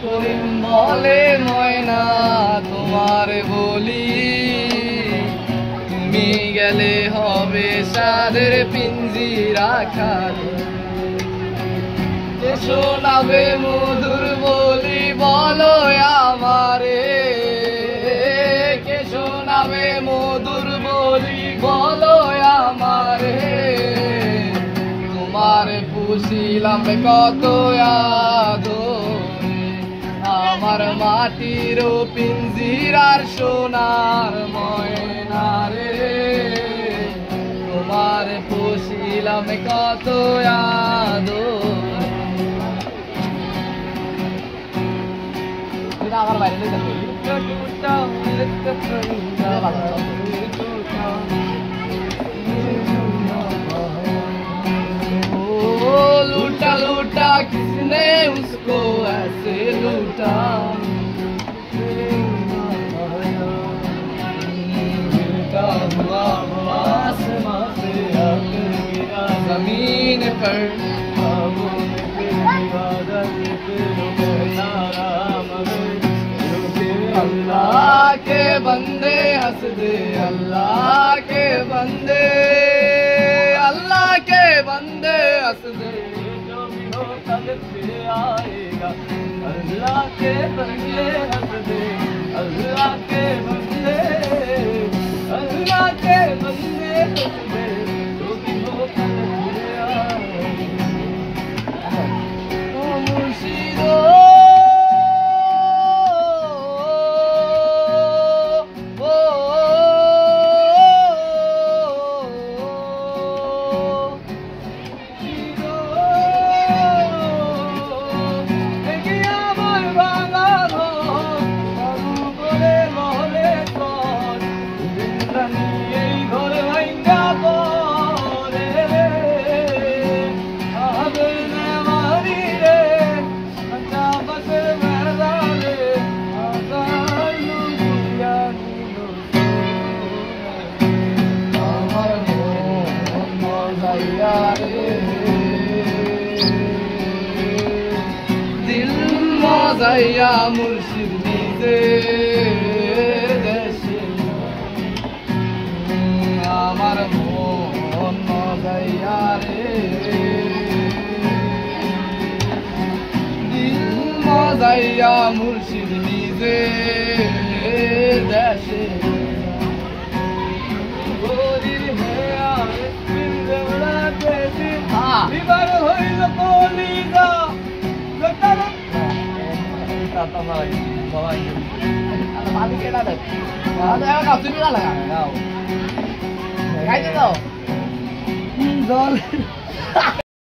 করিম বলে ময়না তোমার বলি তুমি গেলে হবে সাদের পিঞ্জিরা খালি শোনাবে মধুর বলি বলো আমারে কে শোনাবে মধুর বলি বলো আমারে তোমার পুষিলাম কত আদরে আমার মাটির পিঞ্জিরার সোনার ময়না রে তোমার পুষিলাম কত আদরে আমার বাইরে लूटा लूटा किसने उसको ऐसे लूटा गिरता हुआ आसमां से आकर गिरा जमीन पर अल्लाह के बंदे हंस दे अल्लाह के बंदे अल्लाह के बंदे हंस दे जो भी हो कल फिर आएगा अल्लाह के बंदे हंस दे अल्लाह के बंदे अल्लाह के बंदे हंस दे जो भी हो कल फिर आएगा ओ मुर्शिदो दिल मजाया मुर्शिद নিজের দেশে আমার মন মজাইয়া রে দিল মজাইয়া মুর্শিদ নিজের দেশে বিবার হইল কলিজা জল